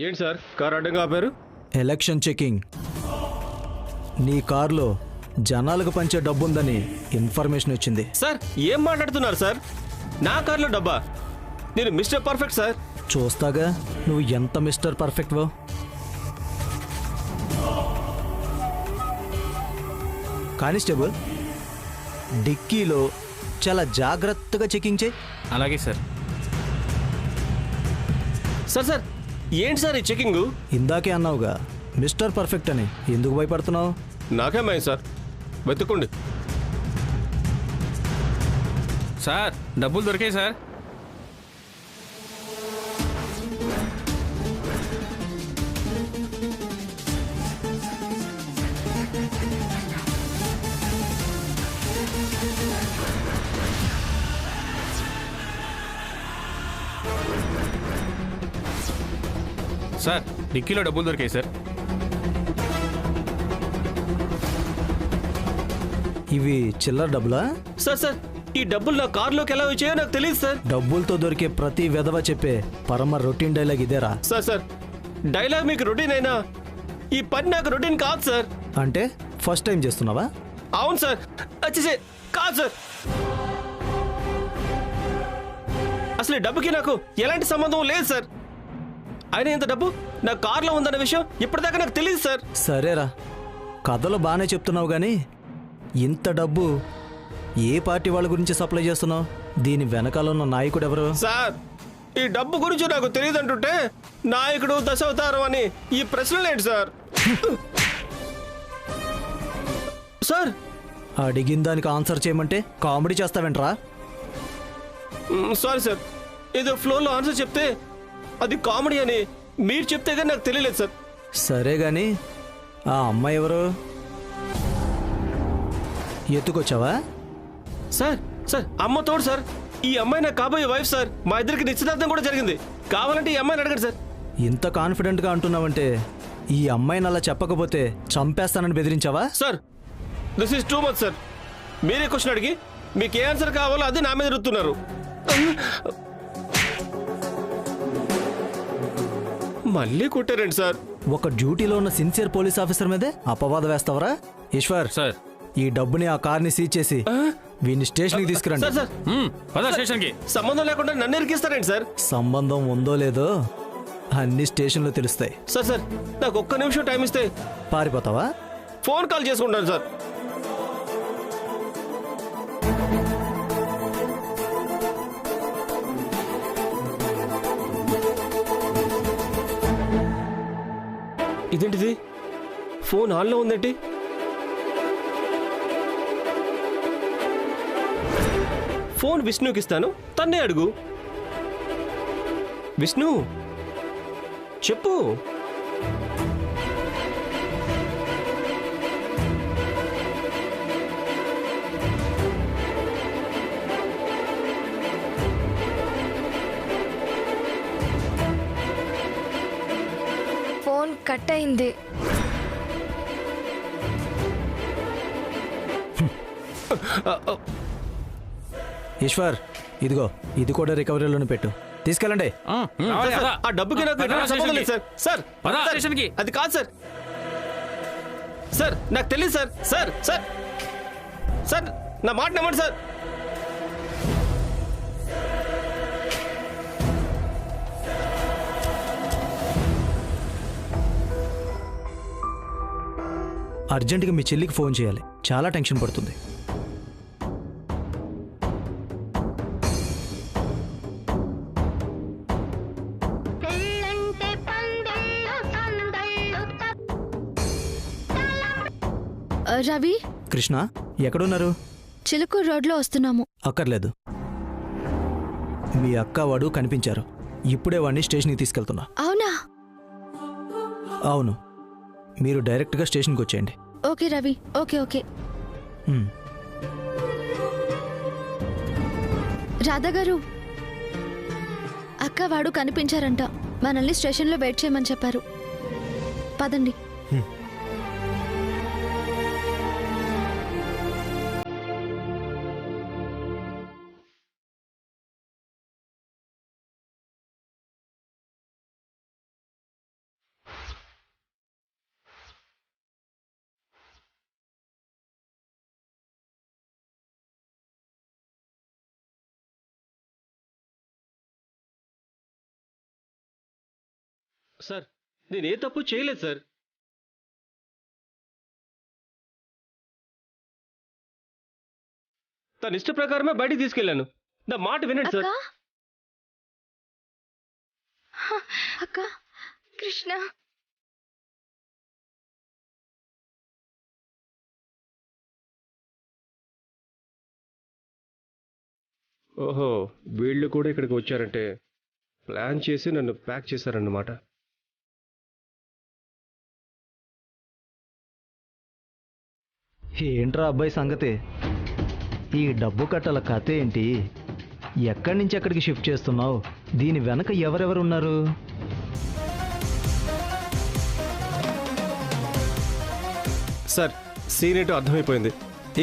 ఏంటి sir car అడ్డంగా ఆపారు? Election checking. నీ కార్లో జనాలకు పంచే డబ్బుందని ఇన్ఫర్మేషన్ వచ్చింది. సార్ ఏం మాట్లాడుతున్నారు సార్? నా కార్లో డబ్బా? నేను మిస్టర్ పర్ఫెక్ట్ సార్. చూస్తాగా నువ్వు ఎంత మిస్టర్ పర్ఫెక్ట్వో. కానిస్టేబుల్, డిక్కీలో చాలా జాగ్రత్తగా చెకింగ్ చేయి. అలాగే సార్. సార్ సార్ ఏంటి సార్ ఈ చెకింగ్? ఇందాకే అన్నావుగా మిస్టర్ పర్ఫెక్ట్ అని, ఎందుకు భయపడుతున్నావు? నాకేమైంది సార్? వెతుక్కోండి సార్. డబ్బులు దొరికాయి సార్. సార్ డిక్కీలో డబ్బులు దొరికాయి సార్. ఇవి చిల్లర డబ్బులా? సార్ సార్ ఈ డబ్బులు నా కార్లోకి ఎలా వచ్చాయో నాకు తెలియదు సార్. డబ్బులతో దొరికే ప్రతి వెధవ చెప్పే పరమ రొటీన్ డైలాగ్ ఇదేరా? సార్ సార్ డైలాగ్ మీకు రొటీన్ అయినా ఈ పని నాకు రొటీన్ కాదు సార్. అంటే ఫస్ట్ టైం చేస్తున్నావా? అవును సార్. వచ్చేసే కాదు సార్. అసలు ఈ డబ్బుకి నాకు ఎలాంటి సంబంధం లేదు సార్. అయినా ఇంత డబ్బు నా కార్లో ఉందన్న విషయం ఇప్పటిదాకా నాకు తెలియదు సార్. సరేరా, కథలు బాగానే చెప్తున్నావు కానీ ఇంత డబ్బు ఏ పార్టీ వాళ్ళ గురించి సప్లై చేస్తున్నావు? దీని వెనకాల ఉన్న నాయకుడు ఎవరు? సార్ ఈ డబ్బు గురించి నాకు తెలియదు అంటుంటే నాయకుడు దశావతారం అని ఈ ప్రశ్నలు ఏంటి సార్? సార్ అడిగిన దానికి ఆన్సర్ చేయమంటే కామెడీ చేస్తావేంట్రా? సారీ సార్, ఏదో ఫ్లోలో ఆన్సర్ చెప్తే అది కామెడీ అని మీరు చెప్తే కానీ నాకు తెలియలేదు సార్. సరే గాని ఆ అమ్మాయి ఎవరు? ఎత్తుకొచ్చావా? సార్ సార్ అమ్మ తోడు సార్. ఈ అమ్మాయి నాకు కాబోయే వైఫ్ సార్. మా ఇద్దరికి నిశ్చితార్థం కూడా జరిగింది. కావాలంటే ఈ అమ్మాయిని అడగండి సార్. ఇంత కాన్ఫిడెంట్గా అంటున్నావంటే ఈ అమ్మాయిని అలా చెప్పకపోతే చంపేస్తానని బెదిరించావా? Sir this is too much sir. మీరే క్వశ్చన్ అడిగి మీకు ఏ ఆన్సర్ కావాలో అది నా మీద రుతున్నారు. మళ్ళీ కొట్టారండి సార్. ఒక డ్యూటీలో ఉన్న సిన్సియర్ పోలీస్ ఆఫీసర్ మీదే అపవాదం వేస్తావరా? ఈశ్వర్ సార్ ఈ డబ్బుని ఆ కార్ని సీజ్ చేసి వీడిని స్టేషన్కి తీసుకురండి. సార్ సార్ స్టేషన్కి సంబంధం లేకుండా నన్ను ఇరికిస్తారండి సార్. సంబంధం ఉందో లేదో అన్ని స్టేషన్లో తెలుస్తాయి. సార్ సార్ నాకు ఒక్క నిమిషం టైం ఇస్తే పారిపోతావా? ఫోన్ కాల్ చేసుకుంటాను సార్. ఇదేంటిది? ఫోన్ ఆన్లో ఉందేంటి? ఫోన్ విష్ణుకి ఇస్తాను, తన్నే అడుగు. విష్ణు చెప్పు. ఫోన్ కట్ అయింది. ఈశ్వర్ ఇదిగో, ఇది కూడా రికవరీలోనే పెట్టు, తీసుకెళ్ళండి. ఆ డబ్బుకి నాకు ఎటువంటి సంబంధం లేదు సార్. సార్ అది కాదు సార్. సార్ నాకు తెలియదు సార్. సార్ సార్ సార్ నా మాట నమ్మండి సార్. అర్జెంటుగా మీ చెల్లికి ఫోన్ చేయాలి, చాలా టెన్షన్ పడుతుంది. రవి, కృష్ణ ఎక్కడున్నారు? చిలుకూరు రోడ్లో వస్తున్నాము. అక్కర్లేదు, మీ అక్క వాడు కనిపించారు. ఇప్పుడే వాడిని స్టేషన్కి తీసుకెళ్తున్నా. అవునా? అవును, మీరు డైరెక్ట్గా స్టేషన్కి వచ్చేయండి. Okay Ravi, okay okay. హ్మ్. రాధా గారు, అక్క వాడు కనిపించారంట. మనల్ని స్టేషన్లో వెయిట్ చేయమని చెప్పారు. పదండి. సార్, నేను ఏ తప్పు చేయలేదు సార్. తన ఇష్ట ప్రకారమే బయటికి తీసుకెళ్ళాను. నా మాట వినండి అక్క సార్. అక్క, కృష్ణ. ఓహో, వీళ్ళు కూడా ఇక్కడికి వచ్చారంటే ప్లాన్ చేసి నన్ను ప్యాక్ చేశారన్నమాట. ఏంట్రా అబ్బాయి సంగతి? ఈ డబ్బు కట్టల కథ ఏంటి? ఎక్కడి నుంచి ఎక్కడికి షిఫ్ట్ చేస్తున్నావు? దీని వెనక ఎవరెవరు ఉన్నారు? సార్, సీన్ ఏంటో అర్థమైపోయింది.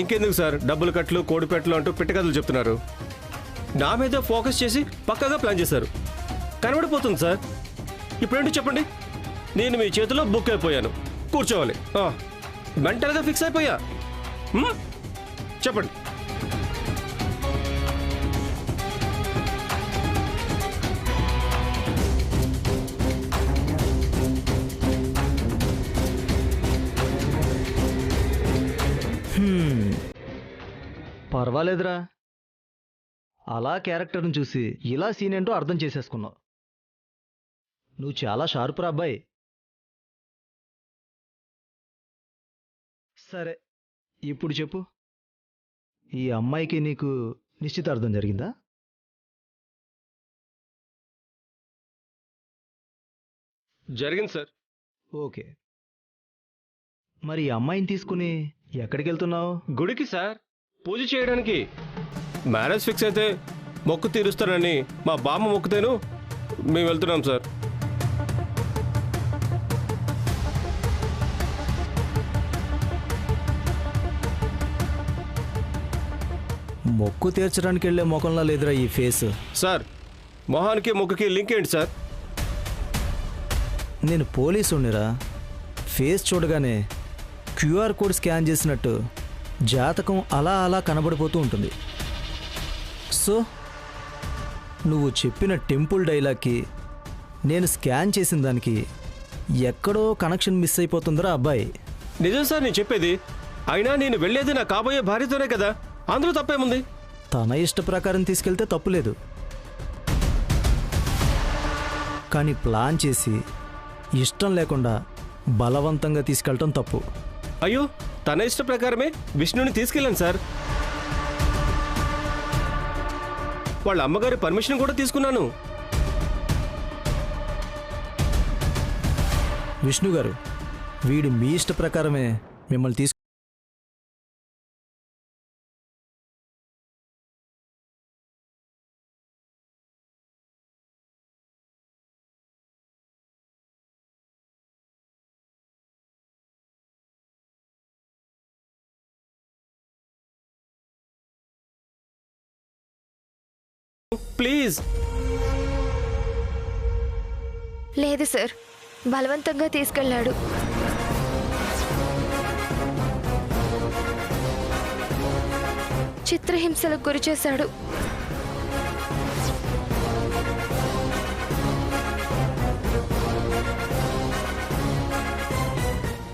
ఇంకెందుకు సార్ డబ్బులు కట్లు కోడిపెట్లు అంటూ పిట్టకథలు చెప్తున్నారు? నా మీద ఫోకస్ చేసి పక్కాగా ప్లాన్ చేశారు. కనబడిపోతుంది సార్. ఇప్పుడేంటి చెప్పండి? నేను మీ చేతిలో బుక్ అయిపోయాను. కూర్చోవాలి. మెంటల్గా ఫిక్స్ అయిపోయా. చెప్పండి. పర్వాలేదురా, అలా క్యారెక్టర్ని చూసి ఇలా సీన్ ఏంటో అర్థం చేసేసుకున్నావు. నువ్వు చాలా షార్ప్ రా అబ్బాయి. సరే, ఇప్పుడు చెప్పు, ఈ అమ్మాయికి నీకు నిశ్చితార్థం జరిగిందా? జరిగింది సార్. ఓకే, మరి ఈ అమ్మాయిని తీసుకుని ఎక్కడికి వెళ్తున్నావు? గుడికి సార్, పూజ చేయడానికి. మ్యారేజ్ ఫిక్స్ అయితే మొక్కు తీరుస్తానని మా బామ్మ మొక్కుతేను మేము వెళ్తున్నాం సార్. మొక్కు తీర్చడానికి వెళ్ళే ముఖంలో లేదురా ఈ ఫేస్. సార్, మొహానికి మొక్కుకి లింక్ ఏంటి సార్? నేను పోలీసునిరా. ఫేస్ చూడగానే క్యూఆర్ కోడ్ స్కాన్ చేసినట్టు జాతకం అలా అలా కనబడిపోతూ ఉంటుంది. సో నువ్వు చెప్పిన టెంపుల్ డైలాగ్కి నేను స్కాన్ చేసిన దానికి ఎక్కడో కనెక్షన్ మిస్ అయిపోతుందిరా అబ్బాయి. నిజం సార్ నేను చెప్పేది. అయినా నేను వెళ్ళేది నా కాబోయే భార్యతోనే కదా, అందులో తప్పేముంది? తన ఇష్ట ప్రకారం తీసుకెళ్తే తప్పులేదు, కానీ ప్లాన్ చేసి ఇష్టం లేకుండా బలవంతంగా తీసుకెళ్ళటం తప్పు. అయ్యో, తన ఇష్ట ప్రకారమే విష్ణుని తీసుకెళ్ళాను సార్. వాళ్ళ అమ్మగారి పర్మిషన్ కూడా తీసుకున్నాను. విష్ణు గారు, వీడు మీ ఇష్ట ప్రకారమే మిమ్మల్ని తీసుకు ప్లీజ్. లేదు సార్, బలవంతంగా తీసుకెళ్ళాడు. చిత్రహింసలకు గురి చేశాడు.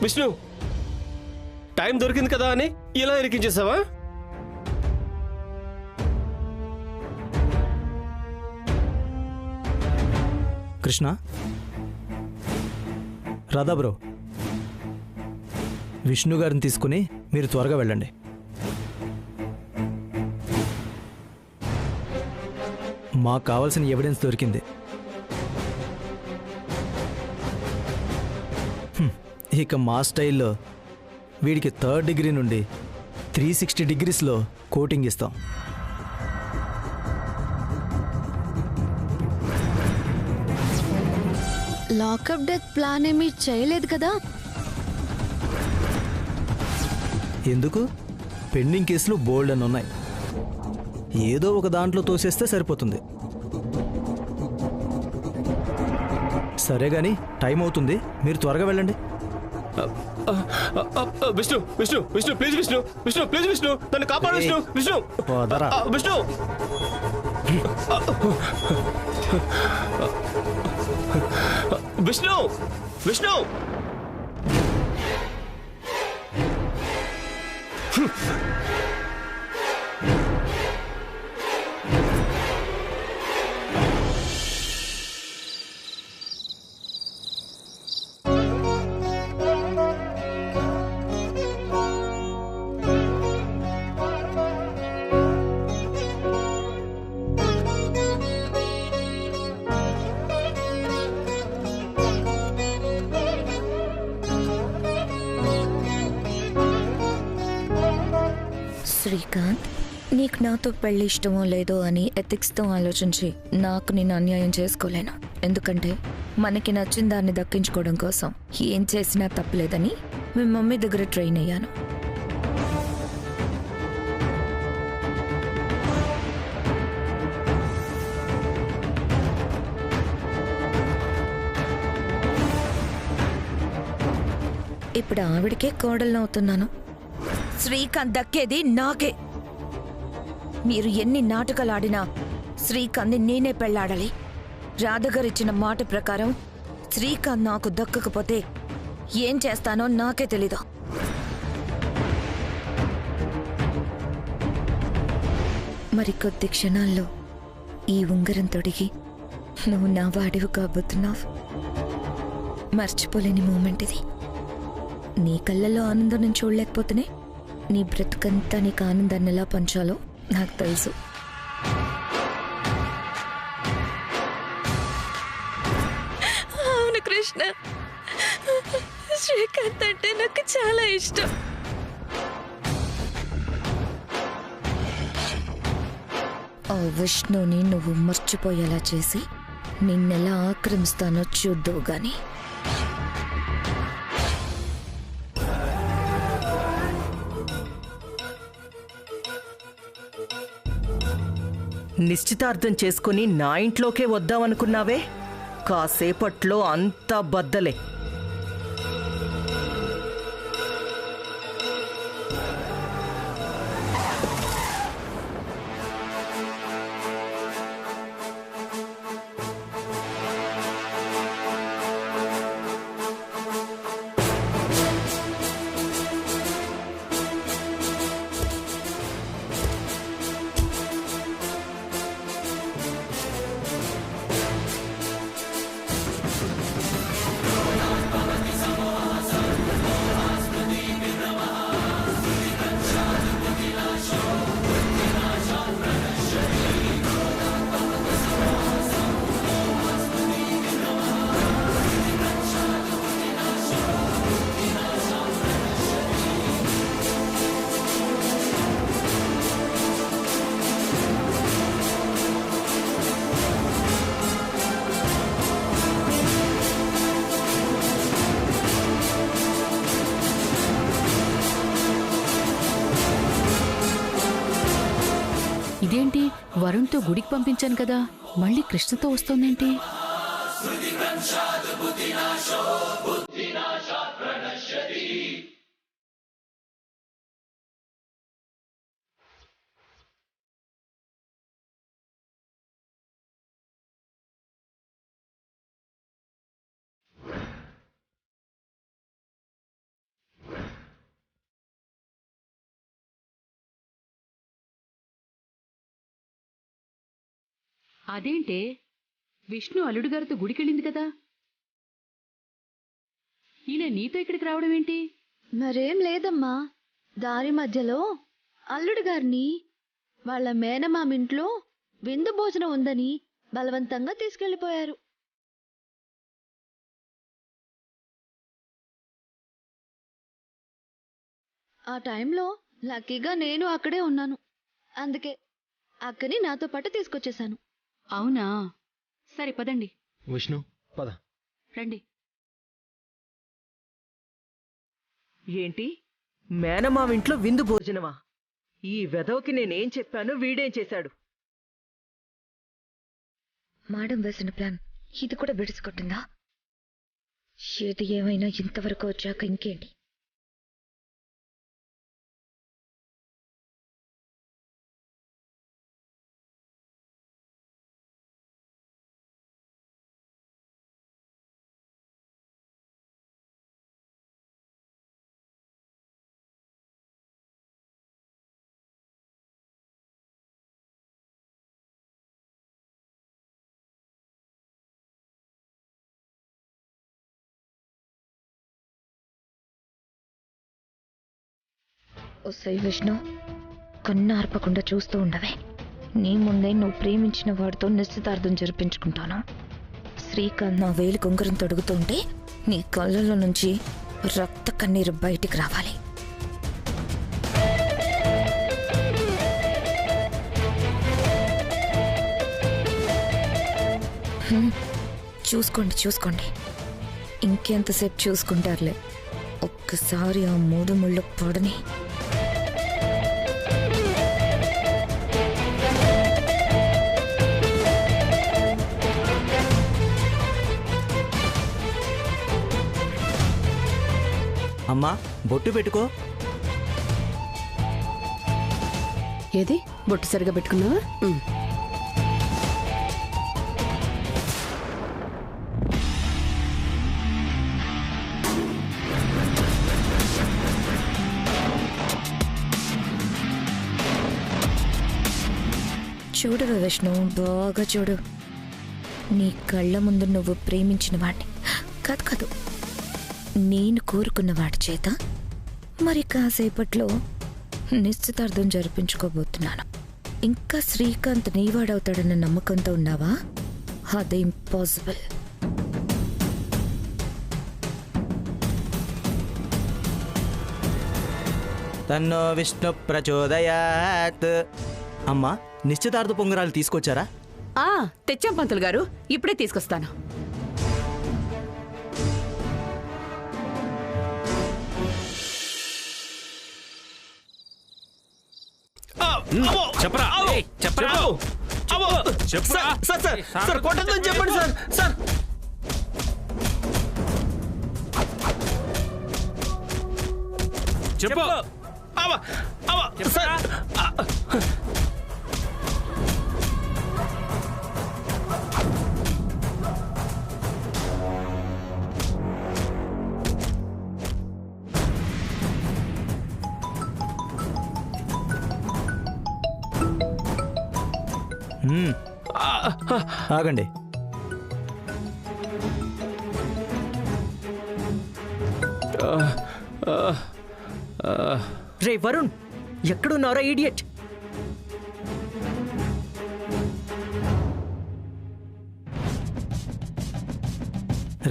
విష్ణు, టైం దొరికింది కదా అని ఇలా ఇరికించేసావా? కృష్ణ, రాధా బ్రో, విష్ణు గారిని తీసుకుని మీరు త్వరగా వెళ్ళండి. మాకు కావాల్సిన ఎవిడెన్స్ దొరికింది. ఇక మా స్టైల్లో వీడికి 3rd డిగ్రీ నుండి 360 డిగ్రీస్లో కోటింగ్ ఇస్తాం. లాకప్ డెత్ ప్లాన్ ఏమీ చేయలేదు కదా? ఎందుకు? పెండింగ్ కేసులు బోల్డ్ అని ఉన్నాయి. ఏదో ఒక దాంట్లో తోసేస్తే సరిపోతుంది. సరే గాని టైం అవుతుంది, మీరు త్వరగా వెళ్ళండి. విష్ణు విష్ణు విష్ణు ప్లీజ్ విష్ణు విష్ణు ప్లీజ్ విష్ణు నన్ను కాపాడు విష్ణు విష్ణు వదరా. విష్ణు విష్ణు విష్ణు శ్రీకాంత్, నీకు నాతో పెళ్లి ఇష్టమో లేదో అని ఎథిక్స్తో ఆలోచించి నాకు నేను అన్యాయం చేసుకోలేను. ఎందుకంటే మనకి నచ్చిన దాన్ని దక్కించుకోవడం కోసం ఏం చేసినా తప్పలేదని మీ మమ్మీ దగ్గర ట్రైన్ అయ్యాను. ఇప్పుడు ఆవిడకే కోడలనవుతున్నాను. శ్రీకాంత్ దక్కేది నాకే. మీరు ఎన్ని నాటకాలు ఆడినా శ్రీకాంత్ని నేనే పెళ్లాడాలి. రాధగారిచ్చిన మాట ప్రకారం శ్రీకాంత్ నాకు దక్కకపోతే ఏం చేస్తానో నాకే తెలీదు. మరికొద్ది క్షణాల్లో ఈ ఉంగరం తొడిగి నువ్వు నా వాడివి కాబోతున్నావు. మర్చిపోలేని మూమెంట్ ఇది. నీ కళ్ళల్లో ఆనందం నేను చూడలేకపోతేనే నీ బ్రతుకంతా నీకు ఆనందాన్ని ఎలా పంచాలో నాకు తెలుసు. అవును కృష్ణ, శ్రీకాంత్ అంటే నాకు చాలా ఇష్టం. ఆ విష్ణుని నువ్వు మర్చిపోయేలా చేసి నిన్నెలా ఆక్రమిస్తానో చూద్దావు గాని. నిశ్చితార్థం చేసుకుని నా ఇంట్లోకే వద్దామనుకున్నావే, కాసేపట్లో అంతా బద్దలే. ఇదేంటి, వరుణ్తో గుడికి పంపించాను కదా, మళ్ళీ కృష్ణతో వస్తోందేంటి? అదేంటే, విష్ణు అల్లుడు గారితో గుడికెళ్ళింది కదా, ఈయన నీతో ఇక్కడికి రావడం ఏంటి? మరేం లేదమ్మా, దారి మధ్యలో అల్లుడు గారిని వాళ్ళ మేనమామింట్లో విందు భోజనం ఉందని బలవంతంగా తీసుకెళ్లిపోయారు. ఆ టైంలో లక్కీగా నేను అక్కడే ఉన్నాను. అందుకే అక్కని నాతో పాటు తీసుకొచ్చేసాను. అవునా, సరే పదండి. విష్ణు పద. రండి. ఏంటి మేనమావింట్లో విందు భోజనమా? ఈ వెధవకి నేనేం చెప్పాను, వీడేం చేశాడు? మేడం వేసిన ప్లాన్ ఇది కూడా బిడిసికొట్టిందా? ఏది ఏమైనా ఇంతవరకు వచ్చాక ఇంకేంటి? ఓసై విష్ణు, కన్ను ఆర్పకుండా చూస్తూ ఉండవే. నీ ముందే నువ్వు ప్రేమించిన వాడితో నిశ్చితార్థం జరిపించుకుంటాను. శ్రీకాంత్ నా వేలు కొంగరం తొడుగుతుంటే నీ కళ్ళలో నుంచి రక్త కన్నీరు బయటికి రావాలి. చూసుకోండి. ఇంకెంతసేపు చూసుకుంటారులే. ఒక్కసారి ఆ 3 ముళ్ళు పొడని. అమ్మా బొట్టు పెట్టుకో. ఏది బొట్టు సరిగా పెట్టుకున్నావా? చూడు విష్ణు, బాగా చూడు. నీ కళ్ళ ముందు నువ్వు ప్రేమించిన వాడిని కాదు, నేను కోరుకున్న వాడి చేత మరి కాసేపట్లో నిశ్చితార్థం జరిపించుకోబోతున్నాను. ఇంకా శ్రీకాంత్ నీవాడవుతాడన్న నమ్మకంతో ఉన్నావా? అదే ఇంపాసిబుల్. తన్నో విష్ణు ప్రచోదయాత్. అమ్మా నిశ్చితార్థ పొంగరాలు తీసుకొచ్చారా? తెచ్చాం పంతులు గారు, ఇప్పుడే తీసుకొస్తాను. చెప్పరా చెప్పరా సార్ కొట్టద్దని చెప్పండి సార్. సార్ చెప్పు. సార్ ఆగండి. రే వరుణ్, ఎక్కడున్నారా ఈడియట్?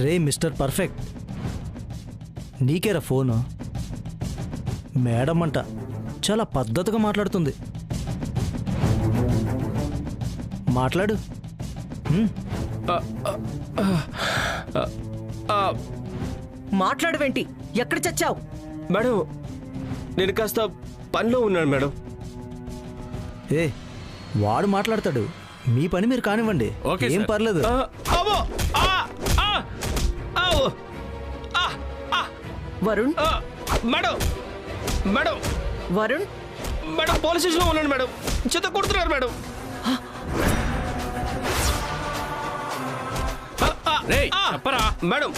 రే మిస్టర్ పర్ఫెక్ట్, నీకేరా ఫోను? మేడం అంట చాలా పద్ధతిగా మాట్లాడుతుంది. మాట్లాడు. మాట్లాడవేంటి? ఎక్కడ చచ్చావు? మేడం నేను కాస్త పనిలో ఉన్నాను మేడం. ఏ వాడు మాట్లాడతాడు, మీ పని మీరు కానివ్వండి. ఓకే ఏం సార్. పర్లేదు. Varun, madam madam Varun, madam police స్టేషన్లో ఉన్నాను మేడం. చెత్త కొడుతున్నారు మేడం. చెప్పరా మేడం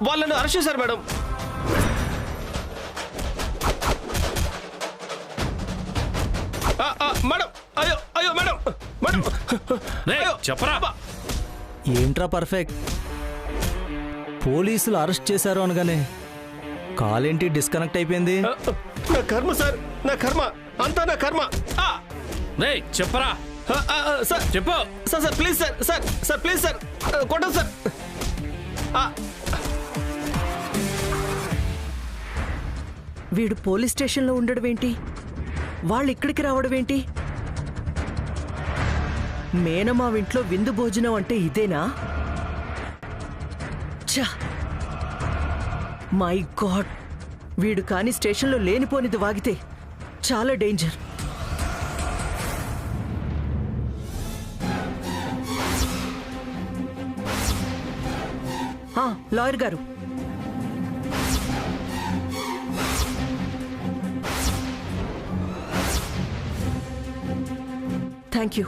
వాళ్ళను అరెస్ట్ చేశారు మేడం. మేడం అయ్యో మేడం మేడం చెప్పరా. ఏంట్రా పర్ఫెక్ట్, పోలీసులు అరెస్ట్ చేశారు అనగానే కాలేంటి డిస్కనెక్ట్ అయిపోయింది? నా కర్మ సార్, నా కర్మ అంతా నా కర్మ. చెప్పరా సార్ చెప్పు. Sir please sir please sir కొట్టండి సార్. వీడు పోలీస్ స్టేషన్లో ఉండడం ఏంటి? వాళ్ళు ఇక్కడికి రావడం ఏంటి? మేనమావింట్లో విందు భోజనం అంటే ఇదేనా? ఛా! మై గాడ్, వీడు కాని స్టేషన్లో లేనిపోనిది వాగితే చాలా డేంజర్. లాయర్ గారు, థ్యాంక్ యూ.